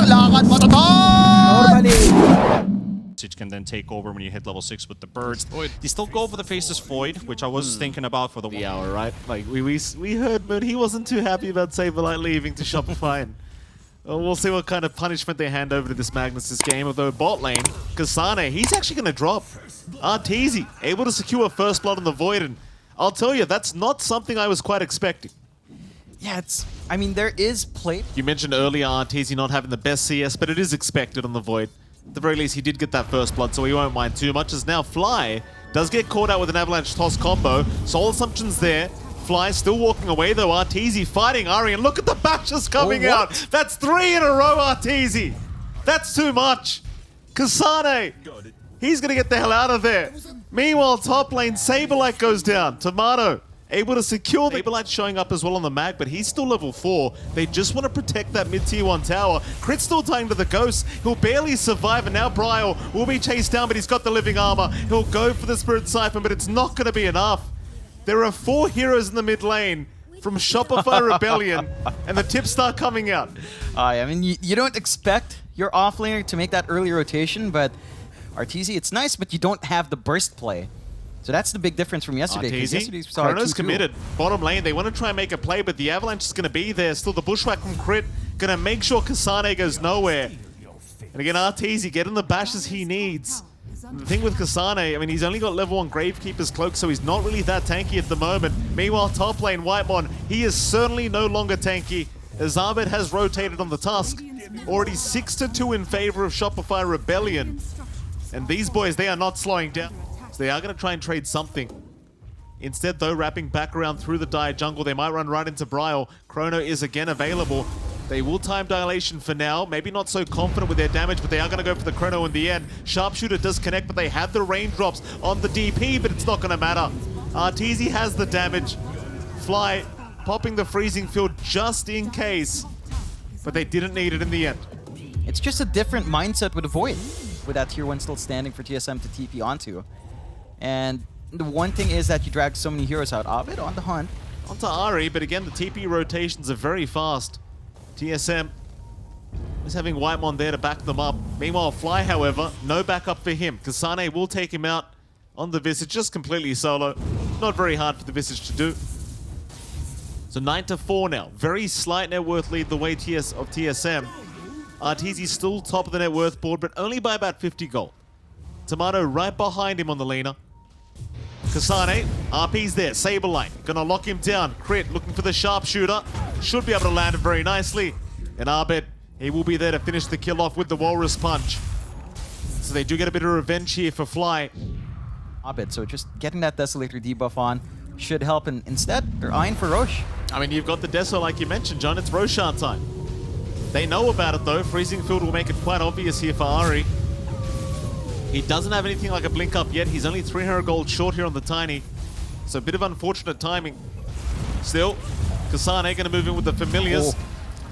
lakad mo to! Normally. It can then take over when you hit level 6 with the birds. You still go for the Faceless Void, which I was thinking about for the hour, right? Like we heard, but he wasn't too happy about Saberlight leaving to Shopify. And we'll see what kind of punishment they hand over to this Magnus this game. Although bot lane, Kasane, he's actually going to drop. Arteezy, able to secure first blood on the Void, and I'll tell you, that's not something I was quite expecting. Yeah, I mean, there is play. You mentioned earlier Arteezy not having the best CS, but it is expected on the Void. At the very least, he did get that first blood, so he won't mind too much. As now Fly does get caught out with an Avalanche Toss combo. Soul Assumption's there. Fly still walking away though. Arteezy fighting Ari, and look at the bashes coming out. That's 3 in a row, Arteezy. That's too much. Kasane, he's gonna get the hell out of there. Meanwhile, top lane, Saberlight goes down. Tomato able to secure the Saberlight showing up as well on the mag, but he's still level 4. They just want to protect that mid-tier 1 tower. Crit still tying to the Ghost. He'll barely survive, and now Bryle will be chased down, but he's got the living armor. He'll go for the Spirit Siphon, but it's not going to be enough. There are 4 heroes in the mid lane from Shopify Rebellion, and the tips start coming out. I mean, you don't expect your offlaner to make that early rotation, but Arteezy, it's nice, but you don't have the burst play. So that's the big difference from yesterday. Arteezy, Chrono's committed. Bottom lane, they want to try and make a play, but the Avalanche is going to be there. Still the Bushwhack from Crit, going to make sure Kasane goes nowhere. And again, Arteezy getting the bashes he needs. And the thing with Kasane, I mean, he's only got level 1 Gravekeeper's Cloak, so he's not really that tanky at the moment. Meanwhile, top lane, Whitemon, he is certainly no longer tanky, as Abed has rotated on the Tusk. Already 6-2 in favor of Shopify Rebellion. And these boys, they are not slowing down. They are going to try and trade something. Instead, though, wrapping back around through the Dire jungle, they might run right into Bryle. Chrono is again available. They will time dilation for now. Maybe not so confident with their damage, but they are going to go for the Chrono in the end. Sharpshooter does connect, but they have the raindrops on the DP, but it's not going to matter. Arteezy has the damage. Fly popping the freezing field just in case, but they didn't need it in the end. It's just a different mindset with the Void, with that tier 1 still standing for TSM to TP onto. And the one thing is that you drag so many heroes out. Abed on the hunt. Onto Ari, but again, the TP rotations are very fast. TSM is having Whitemon there to back them up. Meanwhile, Fly, however, no backup for him. Kasane will take him out on the Visage, just completely solo. Not very hard for the Visage to do. So 9-4 now. Very slight net worth lead the way of TSM. Arteezy's still top of the net worth board, but only by about 50 gold. Tomato right behind him on the laner. Kasane, RP's there, Saberlight, gonna lock him down. Crit looking for the sharpshooter, should be able to land it very nicely. And Abed, he will be there to finish the kill off with the Walrus Punch. So they do get a bit of revenge here for Fly. Abed, so just getting that Desolator debuff on should help, and instead, they're eyeing for Roche. I mean, you've got the Deso like you mentioned, John, it's Roshan time. They know about it though, Freezing Field will make it quite obvious here for Ari. He doesn't have anything like a blink up yet. He's only 300 gold short here on the Tiny. So a bit of unfortunate timing. Still, Kasane going to move in with the Familiars.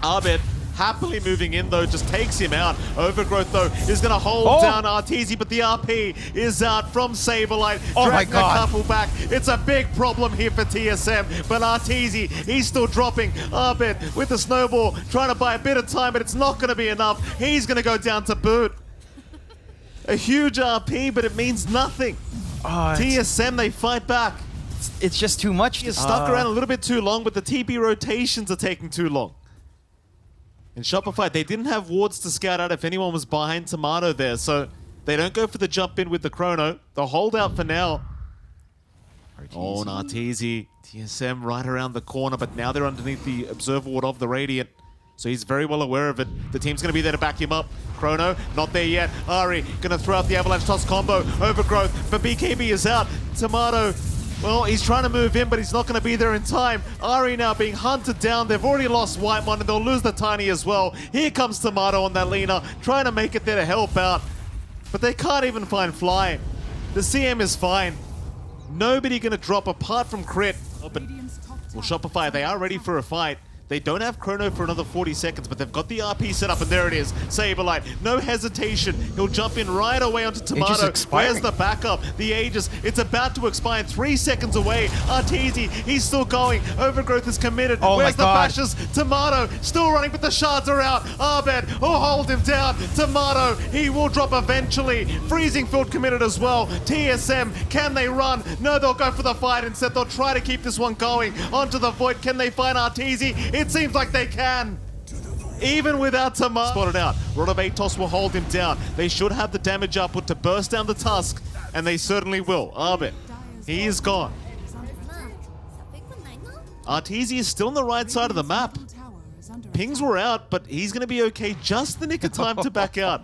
Abed happily moving in though, just takes him out. Overgrowth though is going to hold down Arteezy, but the RP is out from Saberlight. Dragging a couple back. It's a big problem here for TSM, but Arteezy, he's still dropping. Abed with the snowball, trying to buy a bit of time, but it's not going to be enough. He's going to go down to boot. A huge RP, but it means nothing. TSM, they fight back. It's just too much. He's stuck around a little bit too long, but the TP rotations are taking too long. In Shopify, they didn't have wards to scout out if anyone was behind Tomato there, so they don't go for the jump in with the Chrono. They'll hold out for now. Oh, Arteezy, TSM right around the corner, but now they're underneath the Observer Ward of the Radiant. So he's very well aware of it. The team's going to be there to back him up. Chrono, not there yet. Ari, going to throw out the Avalanche Toss combo. Overgrowth, but BKB is out. Tomato, well, he's trying to move in, but he's not going to be there in time. Ari now being hunted down. They've already lost Whitemon, and they'll lose the Tiny as well. Here comes Tomato on that Lena, trying to make it there to help out. But they can't even find Fly. The CM is fine. Nobody going to drop apart from Crit. Well, Shopify, they are ready for a fight. They don't have Chrono for another 40 seconds, but they've got the RP set up, and there it is. Saberlight, no hesitation. He'll jump in right away onto Tomato. Where's the backup? The Aegis, it's about to expire. 3 seconds away. Arteezy, he's still going. Overgrowth is committed. Where's the bashes? Tomato, still running, but the shards are out. Abed, will hold him down. Tomato, he will drop eventually. Freezing Field committed as well. TSM, can they run? No, they'll go for the fight instead. They'll try to keep this one going. Onto the Void, can they find Arteezy? It seems like they can. Even without Tamar spotted out, Rotovatos will hold him down. They should have the damage output to burst down the Tusk, and they certainly will. Abed, he is gone. Arteezy is still on the right side of the map. Pings were out, but he's going to be okay. Just the nick of time to back out.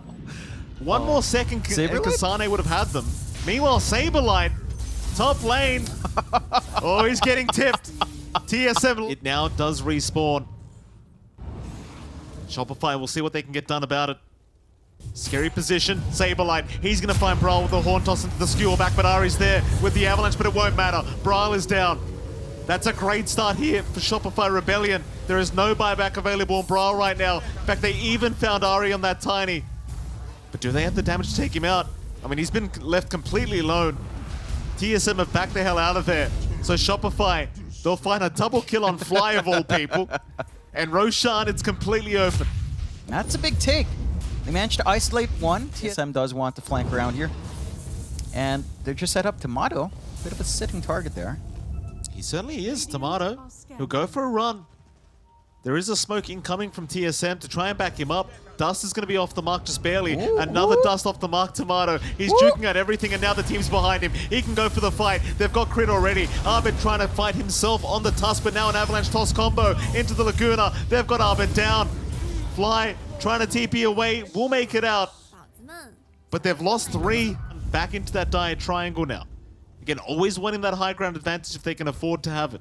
One more second and Kasane would have had them. Meanwhile, Saberlight, top lane. Oh, he's getting tipped. TSM, it now does respawn. Shopify will see what they can get done about it. Scary position, Saberlight, he's going to find Brawl with the Horn Toss into the skewer back, but Ari's there with the Avalanche, but it won't matter. Brawl is down. That's a great start here for Shopify Rebellion. There is no buyback available on Brawl right now. In fact, they even found Ari on that Tiny. But do they have the damage to take him out? I mean, he's been left completely alone. TSM have backed the hell out of there. So Shopify, they'll find a double kill on Fly of all people. And Roshan, it's completely open. That's a big take. They managed to isolate one. TSM does want to flank around here. And they're just set up Tomato. Bit of a sitting target there. He certainly is, Tomato. He'll go for a run. There is a smoke incoming from TSM to try and back him up. Dust is going to be off the mark just barely. Ooh, Another Dust off the mark, Tomato. He's juking at everything, and now the team's behind him. He can go for the fight. They've got crit already. Abed trying to fight himself on the Tusk, but now an Avalanche Toss combo into the Laguna. They've got Abed down. Fly trying to TP away. Will make it out. But they've lost 3. Back into that dire triangle now. Again, always wanting that high ground advantage if they can afford to have it.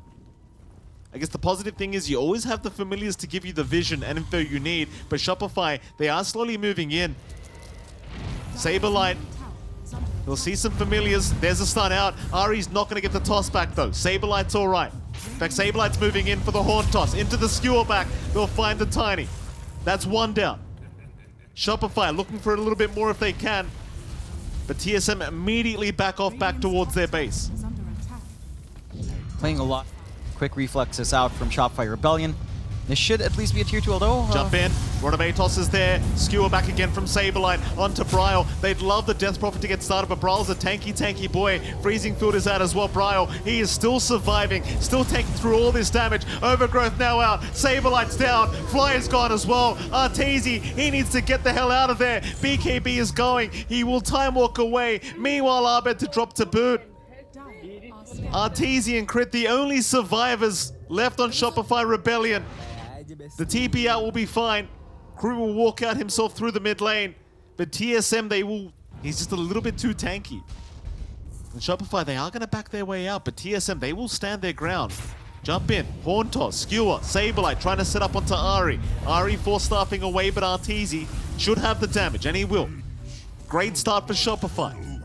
I guess the positive thing is you always have the familiars to give you the vision and info you need, but Shopify, they are slowly moving in. Saberlight, we'll see some familiars. There's a stun out. Ari's not going to get the toss back though. Saberlight's all right. In fact, Saberlight's moving in for the Horn Toss. Into the skewer back. They'll find the Tiny. That's one down. Shopify looking for a little bit more if they can, but TSM immediately back off back towards their base. Playing a lot. Quick reflexes out from Shopify Rebellion. This should at least be a tier 2, although... Jump in. Rotovatos is there. Skewer back again from Saberlight onto Bryle. They'd love the Death Prophet to get started, but Bryle's a tanky boy. Freezing Field is out as well. Bryle, he is still surviving, still taking through all this damage. Overgrowth now out. Saberlight's down. Fly is gone as well. Arteezy, he needs to get the hell out of there. BKB is going. He will time walk away. Meanwhile, Abed to drop to boot. Arteezy and Crit, the only survivors left on Shopify Rebellion. The TP out will be fine. Crew will walk out himself through the mid lane. But TSM, he's just a little bit too tanky. And Shopify, they are going to back their way out, but TSM, they will stand their ground. Jump in, Horn Toss, Skewer, Saberlight trying to set up onto Ari. Ari force-staffing away, but Arteezy should have the damage, and he will. Great start for Shopify.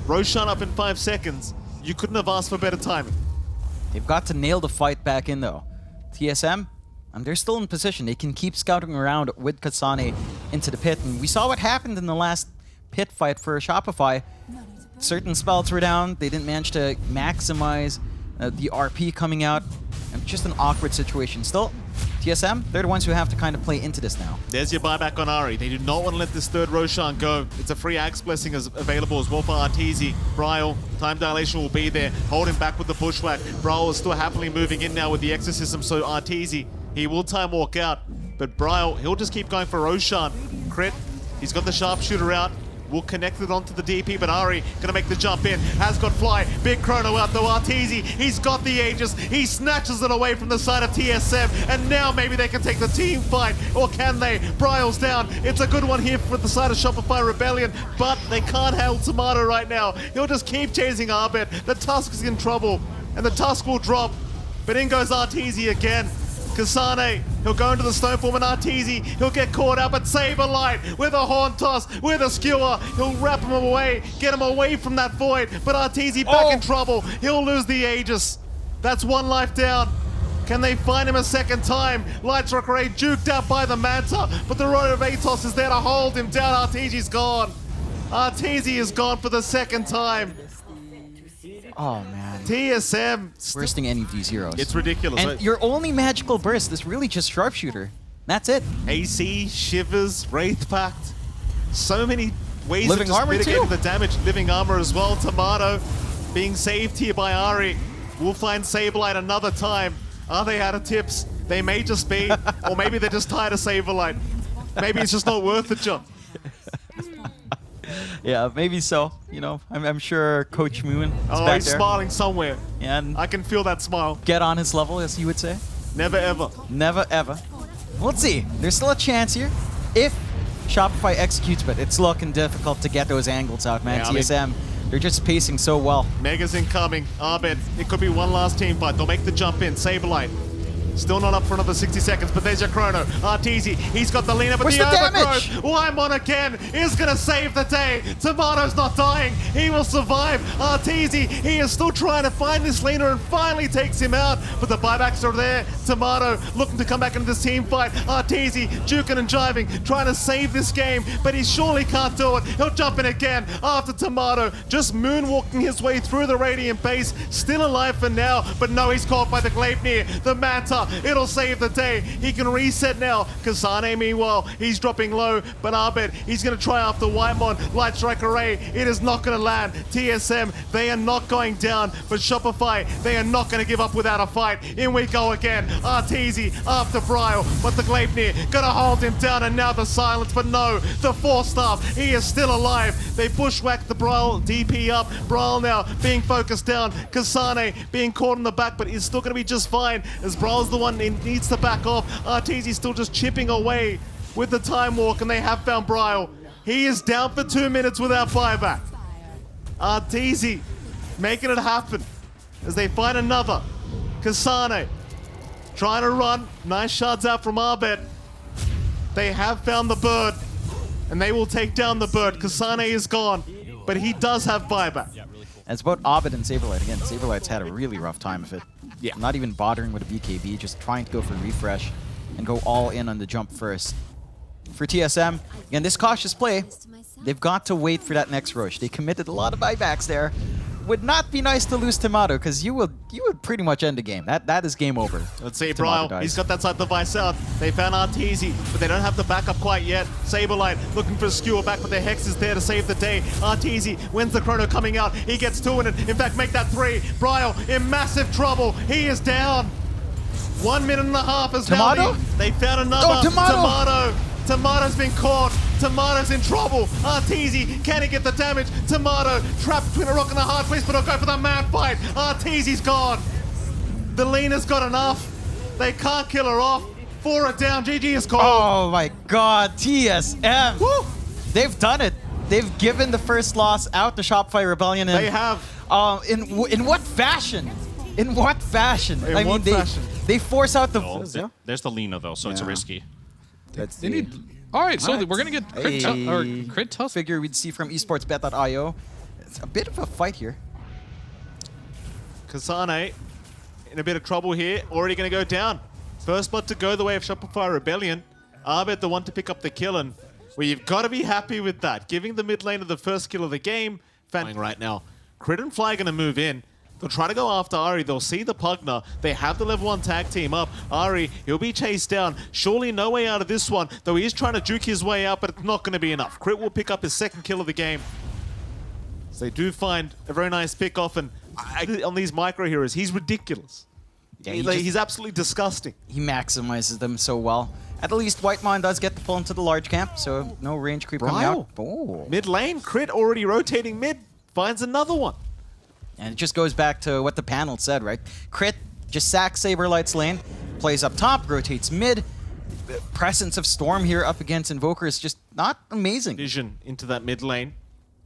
Roshan up in 5 seconds. You couldn't have asked for better timing. They've got to nail the fight back in, though. TSM, and they're still in position. They can keep scouting around with Kasane into the pit. And we saw what happened in the last pit fight for Shopify. Certain spells were down. They didn't manage to maximize the RP coming out. And just an awkward situation. Still, TSM, they're the ones who have to kind of play into this now. There's your buyback on Ari. They do not want to let this third Roshan go. It's a free Axe Blessing available as well for Arteezy. Bryle, time dilation will be there. Hold him back with the Bushwhack. Bryle is still happily moving in now with the Exorcism, so Arteezy, he will time walk out. But Bryle, he'll just keep going for Roshan. Crit, he's got the Sharpshooter out. Will connect it onto the DP, but Ari gonna make the jump in. Has got Fly. Big Chrono out though. Arteezy, he's got the Aegis. He snatches it away from the side of TSM, and now maybe they can take the team fight, or can they? Bryle's down. It's a good one here for the side of Shopify Rebellion, but they can't handle Tomato right now. He'll just keep chasing Abed. The Tusk is in trouble, and the Tusk will drop, but in goes Arteezy again. Kasane, he'll go into the Stoneform, and Arteezy, he'll get caught out, but Saberlight with a Horn Toss, with a Skewer, he'll wrap him away, get him away from that Void, but Arteezy back in trouble. He'll lose the Aegis. That's one life down. Can they find him a second time? Lights Rock Ray juked out by the Manta, but the Road of Atos is there to hold him down. Arteezy's gone. Arteezy is gone for the second time. Oh, man. TSM. Bursting any of these heroes. It's ridiculous. And your only magical burst is really just Sharpshooter. That's it. AC, Shivers, Wraith Pact. So many ways Living of just armor mitigating too. the damage. Living armor as well. Tomato being saved here by Ari. We'll find Saberlight another time. Are they out of tips? They may just be. Or maybe they're just tired of Saberlight. Maybe it's just not worth it, John. Yeah, maybe so. You know, I'm sure Coach Moon is Oh, back he's there. smiling somewhere. And I can feel that smile. get on his level, as you would say. Never ever. Never ever. Let's see. There's still a chance here. If Shopify executes, but it's looking difficult to get those angles out, man. Yeah, I mean- TSM, they're just pacing so well. Mega's incoming. Arbed, it could be one last team fight. They'll make the jump in. Saberlight. Still not up for another 60 seconds, but there's your chrono. Arteezy, he's got the lean up, but Where's the the damage? overgrowth. Wyman again is going to save the day. Tomato's not dying. He will survive. Arteezy, he is still trying to find this leaner and finally takes him out, but the buybacks are there. Tomato looking to come back into this team fight. Arteezy juking and jiving, trying to save this game, but he surely can't do it. He'll jump in again after Tomato, just moonwalking his way through the Radiant base. Still alive for now, but no, he's caught by the Gleipnir. The Manta, it'll save the day. He can reset now. Kasane, meanwhile, he's dropping low, but Arbed, he's going to try after Whitemon. Light Strike Array, it is not going to land. TSM, they are not going down, but Shopify, they are not going to give up without a fight. In we go again. Arteezy after Bryle, but the Gleipnir going to hold him down, and now the silence, but no, the Force Staff, he is still alive. They bushwhack the Bryle DP up. Bryle now being focused down. Kasane being caught in the back, but is still going to be just fine, as Bryle's the one who needs to back off. Arteezy still just chipping away with the time walk, and they have found Bryle. He is down for 2 minutes without buyback. Arteezy making it happen as they find another. Kasane trying to run. Nice shots out from Arbed. They have found the bird, and they will take down the bird. Kasane is gone, but he does have buyback. And it's about Abed and Saberlight. Again, Saberlight's had a really rough time of it. Yeah. Not even bothering with a BKB, just trying to go for refresh and go all in on the jump first. For TSM, again, this cautious play, they've got to wait for that next rush. They committed a lot of buybacks there. Would not be nice to lose Tomato, because you would pretty much end the game. That is game over. Let's see, Tomato Bryle, dies. he's got that side device out. They found Arteezy, but they don't have the backup quite yet. Saberlight looking for a skewer back, but their Hex is there to save the day. Arteezy wins the chrono coming out. He gets 2 in it. In fact, make that 3. Bryle in massive trouble. He is down. 1 minute and a half is now. Tomato? They found another. Oh, Tomato! Tomato's been caught. Tomato's in trouble. Arteezy, can he get the damage? Tomato trapped between a rock and a hard place, but he'll go for the mad fight. Arteezy's gone. The Lena's got enough. They can't kill her off. 4 are down. GG is called. Oh my god, TSM! Woo! They've done it. They've given the first loss out to Shopify Rebellion. And, They have. in what fashion? In what fashion? In what fashion? They force out the... Oh, there's the Lena, though, so it's Yeah. risky. They need. All right, so we're gonna get crit, crit tusk. Figure we'd see from esportsbet.io. It's a bit of a fight here. Kasane in a bit of trouble here. Already going to go down. First blood to go the way of Shopify Rebellion. Arbed the one to pick up the kill, and well, you've got to be happy with that. Giving the mid laner the first kill of the game. Right now. Crit and Fly going to move in. They'll try to go after Ari. They'll see the Pugner. They have the level 1 tag team up. Ari, he'll be chased down. Surely no way out of this one, though he is trying to juke his way out, but it's not going to be enough. Crit will pick up his second kill of the game. So they do find a very nice pick off, and on these micro heroes, he's ridiculous. Yeah, He's absolutely disgusting. He maximizes them so well. At least Whitemon does get the pull into the large camp, so no range creep coming Bryle. out. Oh. Mid lane, Crit already rotating mid, finds another one. And it just goes back to what the panel said, right? Crit just sacks Saberlight's lane, plays up top, rotates mid. The presence of Storm here up against Invoker is just not amazing. Vision into that mid lane.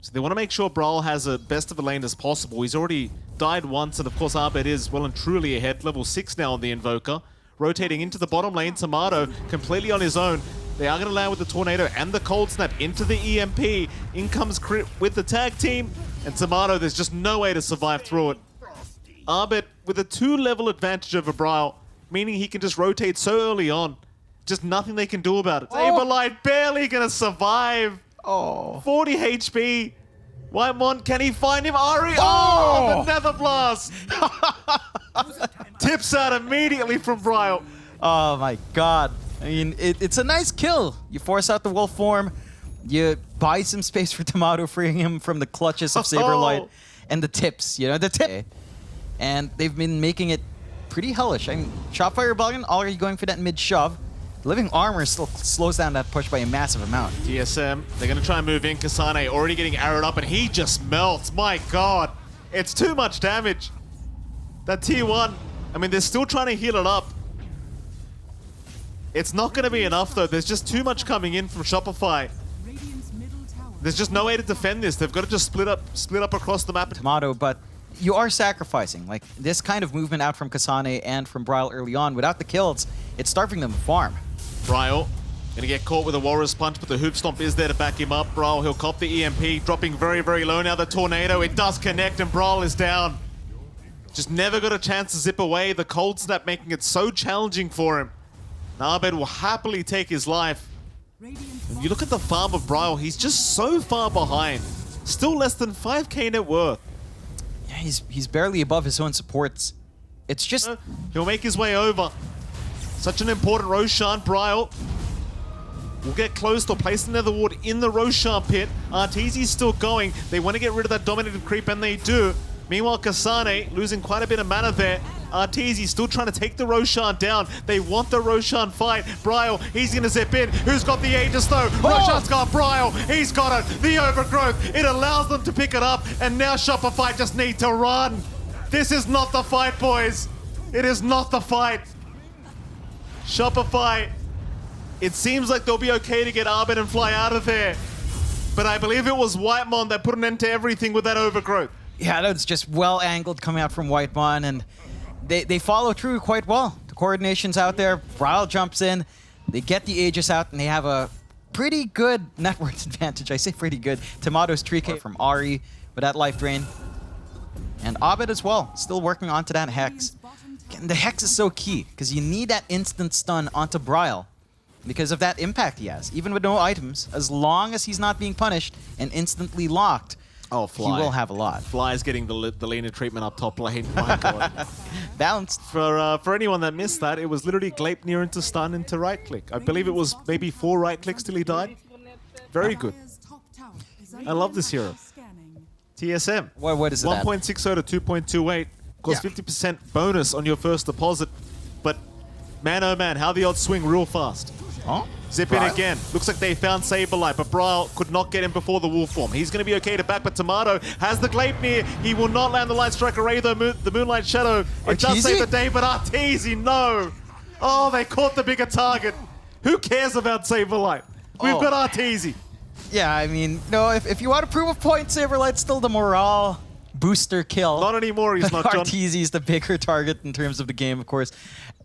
So they want to make sure Brawl has a best of a lane as possible. He's already died once, and of course Arbed is well and truly ahead. Level 6 now on the Invoker. Rotating into the bottom lane, Tomato completely on his own. They are going to land with the Tornado and the Cold Snap into the EMP. In comes Crit with the tag team. And Tomato, there's just no way to survive through it. Arbed with a 2-level advantage over Bryle. meaning he can just rotate so early on. Just nothing they can do about it. Oh. Saberlight barely gonna survive. Oh. 40 HP. Whitemon, can he find him? Ari! Oh! Oh, the Nether Blast! Tips out immediately from Bryle. Oh my god. I mean, it's a nice kill. You force out the wolf form, you buy some space for Tomato, freeing him from the clutches of Saberlight, and the tips, you know, the tip. And they've been making it pretty hellish. I mean, Shopify Rebellion already going for that mid-shove. Living Armor still slows down that push by a massive amount. TSM, they're gonna try and move in. Kasane already getting arrowed up, and he just melts. My god. It's too much damage. That T1, I mean, they're still trying to heal it up. It's not gonna be enough, though. There's just too much coming in from Shopify. There's just no way to defend this. They've got to just split up across the map. Tomato, but you are sacrificing. Like, this kind of movement out from Kasane and from Bryle early on, without the kills, it's starving them to farm. Bryle gonna get caught with a Walrus Punch, but the Hoop Stomp is there to back him up. Bryle, he'll cop the EMP, dropping very, very low. Now the Tornado, it does connect, and Bryle is down. Just never got a chance to zip away. The Cold Snap making it so challenging for him. Narbed will happily take his life. When you look at the farm of Bryle, he's just so far behind. Still less than 5k net worth. Yeah, he's barely above his own supports. It's just... He'll make his way over. Such an important Roshan. Bryle will get close to place another ward in the Roshan pit. Arteezy's still going. They want to get rid of that dominated creep, and they do. Meanwhile, Kasane losing quite a bit of mana there. Arteezy still trying to take the Roshan down. They want the Roshan fight. Bryle, he's going to zip in. Who's got the Aegis though? Roshan's got Bryle. He's got it. The Overgrowth. It allows them to pick it up. And now Shopify just need to run. This is not the fight, boys. It is not the fight. Shopify, it seems like they'll be okay to get Arbit and fly out of there. But I believe it was Whitemon that put an end to everything with that Overgrowth. Yeah, that's just well angled coming out from Whitemon, and they follow through quite well. The coordination's out there. Bryle jumps in. They get the Aegis out, and they have a pretty good net worth advantage. I say pretty good. Tomato's 3k from Ari with that life drain. And Abed as well, still working onto that Hex. And the Hex is so key, because you need that instant stun onto Bryle because of that impact he has. Even with no items, as long as he's not being punished and instantly locked, oh, Fly. he will have a lot. Fly is getting the Lena treatment up top lane. My god. Balanced. For anyone that missed that, it was literally Gleipnir into stun into right click. I believe it was maybe 4 right clicks till he died. Very good. I love this hero. TSM. What is it? 1.60 to 2.28. Costs 50% bonus on your first deposit. But man, oh man, how the odds swing real fast. Huh? Zip in again. Looks like they found Saberlight, but Bryle could not get him before the wolf form. He's going to be okay to back, but Tomato has the Gleipnir. He will not land the Light Strike Array, though. The Moonlight Shadow. It does save the day, but Arteezy, no. Oh, they caught the bigger target. Who cares about Saberlight? We've got Arteezy. Yeah, I mean, no, if you want to prove a point, Saberlight's still the morale booster kill. Not anymore, he's not, John. Arteezy's the bigger target in terms of the game, of course.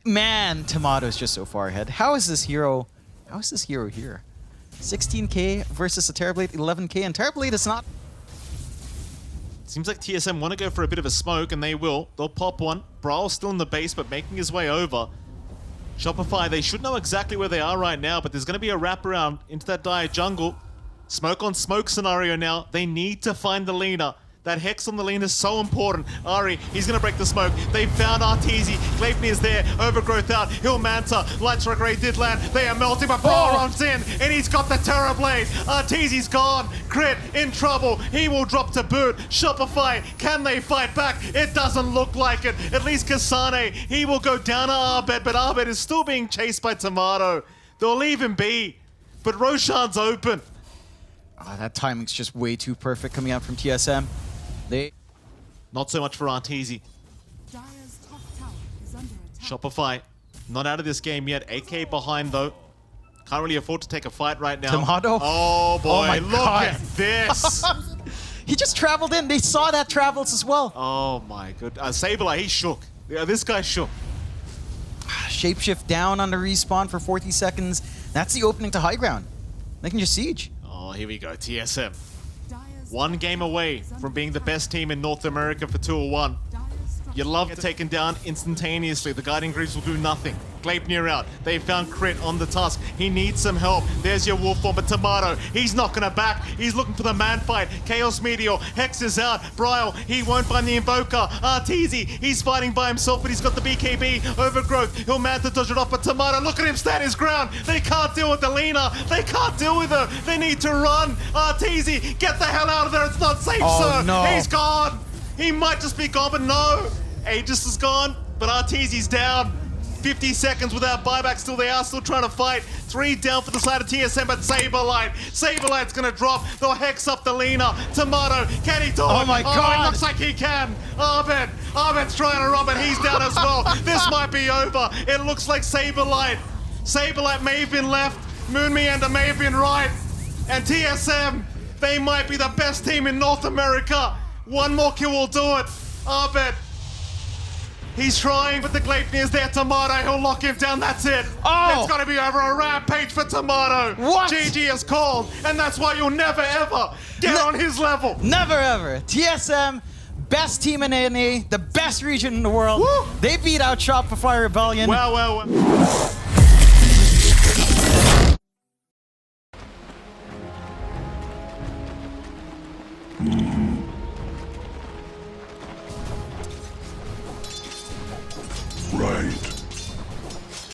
Man, Tomato's just so far ahead. How is this hero here? 16k versus a Terrorblade 11k, and Terrorblade is not... Seems like TSM want to go for a bit of a smoke, and they will. They'll pop one. Bryle's still in the base, but making his way over. Shopify, they should know exactly where they are right now, but there's going to be a wraparound into that dire jungle. Smoke on smoke scenario now. They need to find the Lena. That Hex on the Lena is so important. Ari, he's going to break the smoke. They found Arteezy. Gleipnir is there. Overgrowth out. Hill Manta. Light Strike Ray did land. They are melting, but Bryle runs in, and he's got the Terrorblade. Arteezy's gone. Crit in trouble. He will drop to boot. Shopify, can they fight back? It doesn't look like it. At least Kasane, he will go down to Arbed, but Arbed is still being chased by Tomato. They'll leave him be, but Roshan's open. Oh, that timing's just way too perfect coming out from TSM. Not so much for Arteezy. Shopify, not out of this game yet. 8k behind though. Can't really afford to take a fight right now. Tomato? Oh boy, Oh my look God. at this. He just traveled in. They saw that travels as well. Oh my good. Saberlight, he shook. Yeah, this guy shook. Shapeshift down on the respawn for 40 seconds. That's the opening to high ground. They can just siege. Oh, here we go. TSM. 1 game away from being the best team in North America for 201. You love it taken down instantaneously. The Guardian Greaves will do nothing. Gleipnir out. They found Crit on the tusk. He needs some help. There's your wolf form, but Tomato, he's not gonna back. He's looking for the man fight. Chaos Meteor, Hex is out. Bryle, he won't find the Invoker. Arteezy, he's fighting by himself, but he's got the BKB. Overgrowth, he'll man to dodge it off, but Tomato, look at him stand his ground. They can't deal with Alina. They can't deal with her. They need to run. Arteezy, get the hell out of there. It's not safe, sir. No. He's gone. He might just be gone, but no. Aegis is gone, but Arteezy's down. 50 seconds without buyback, still they are still trying to fight. 3 down for the side of TSM, but Saberlight's gonna drop. They'll hex up the Lina. Tomato, can he do it? Oh my God. It looks like he can. Arbet's trying to run, but he's down as well. This might be over. It looks like Saberlight may have been left. Moon Meander may have been right. And TSM, they might be the best team in North America. One more kill will do it. Arbet, he's trying, but the Gleipnir's there. Tomato, he'll lock him down. That's it. Oh! It's gonna be over. A rampage for Tomato. What? GG is called, and that's why you'll never ever get on his level. Never ever. TSM, best team in NA, the best region in the world. Woo! They beat out Shopify Rebellion. Well. Right.